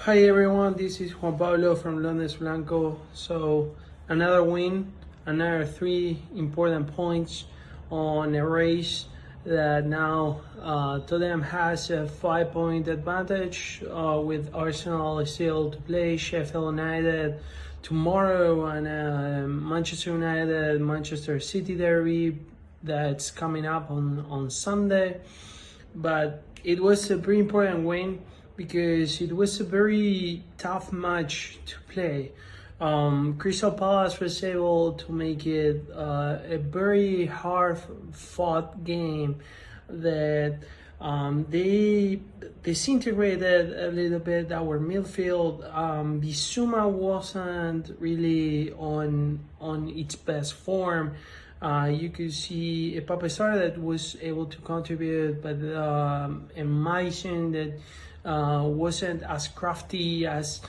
Hi everyone, this is Juan Pablo from Londres Blanco. So another win, another 3 important points on a race that now Tottenham has a 5 point advantage with Arsenal still to play, Sheffield United tomorrow, and Manchester United Manchester City derby that's coming up on Sunday. But it was a pretty important win because it was a very tough match to play. Crystal Palace was able to make it a very hard fought game that they disintegrated a little bit our midfield. Bissouma wasn't really on its best form. You could see a Papesar that was able to contribute, but a Mason that wasn't as crafty as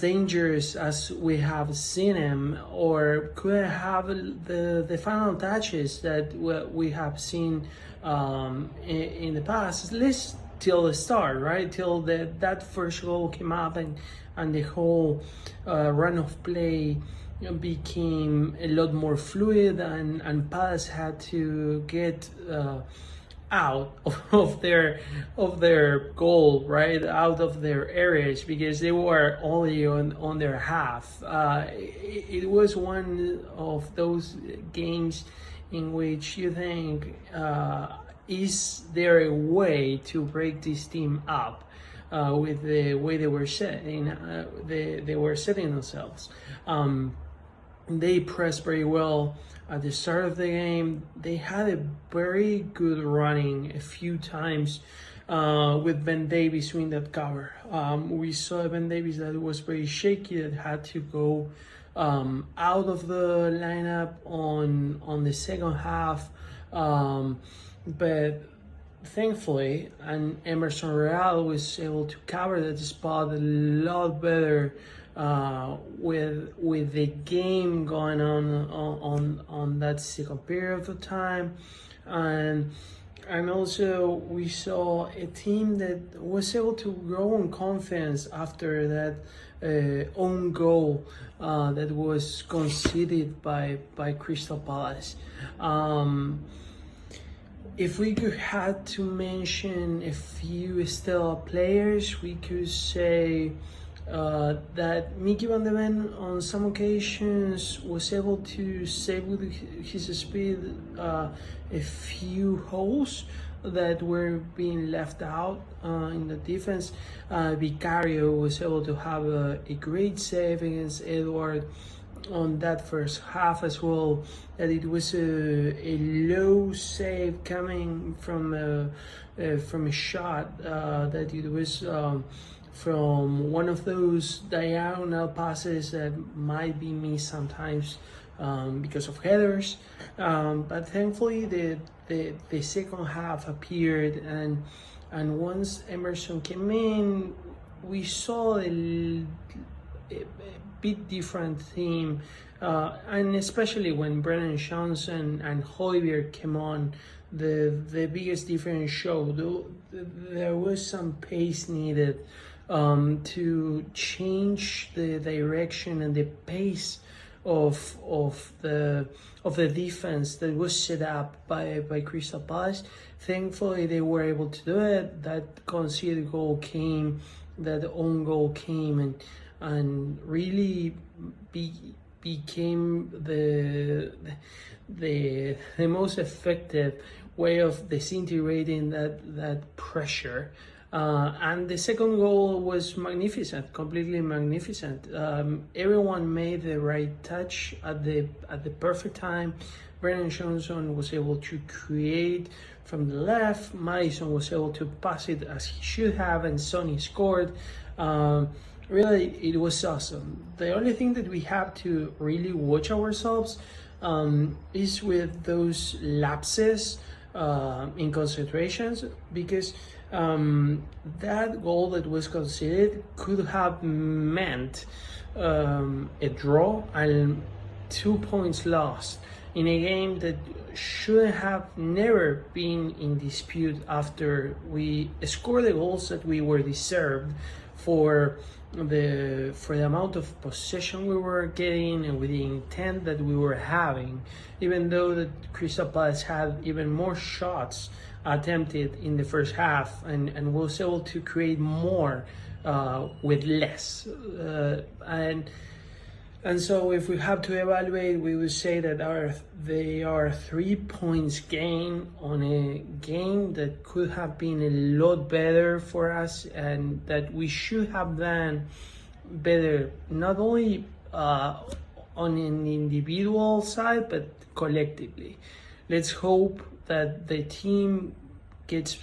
dangerous as we have seen him, or couldn't have the final touches that we have seen in the past, at least till the start, right? Till that first goal came up and the whole run of play became a lot more fluid, and Palace had to get out of their goal, right, out of their areas, because they were only on their half. It was one of those games in which you think, is there a way to break this team up with the way they were setting themselves. They pressed very well at the start of the game. They had a very good running a few times with Ben Davies doing that cover. We saw Ben Davies that was very shaky, that had to go out of the lineup on the second half. But thankfully, and Emerson Real was able to cover that spot a lot better with the game going on that second period of time, and also we saw a team that was able to grow in confidence after that own goal that was conceded by Crystal Palace. If we had to mention a few stellar players, we could say that Mickey Van de Ven on some occasions was able to save with his speed a few holes that were being left out in the defense. Vicario was able to have a great save against Edward on that first half as well, that it was a low save coming from a shot that it was from one of those diagonal passes that might be missed sometimes because of headers, but thankfully the second half appeared, and once Emerson came in, we saw a bit different theme, and especially when Brennan Johnson and Højbjerg came on, the biggest difference showed. There was some pace needed to change the direction and the pace of the defense that was set up by Crystal Palace. Thankfully, they were able to do it. That conceded goal came, that own goal came, and really became the most effective way of disintegrating that pressure. And the second goal was magnificent, completely magnificent. Everyone made the right touch at the perfect time. Brennan Johnson was able to create from the left. Madison was able to pass it as he should have, and Sonny scored. Really, it was awesome. The only thing that we have to really watch ourselves is with those lapses in concentrations, because that goal that was conceded could have meant a draw and 2 points lost in a game that should have never been in dispute after we scored the goals that we were deserved for the amount of possession we were getting and with the intent that we were having, even though that Crystal Palace had even more shots attempted in the first half and was able to create more with less. And so if we have to evaluate, we would say that they are 3 points gain on a game that could have been a lot better for us, and that we should have done better, not only on an individual side, but collectively. Let's hope that the team gets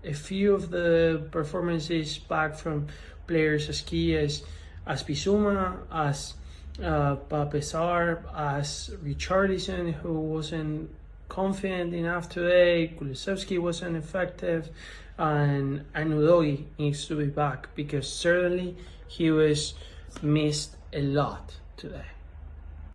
a few of the performances back from players as key as Bissouma, as Pesar, as Richarlison, who wasn't confident enough today. Kulusevski wasn't effective, and Udogie needs to be back, because certainly he was missed a lot today.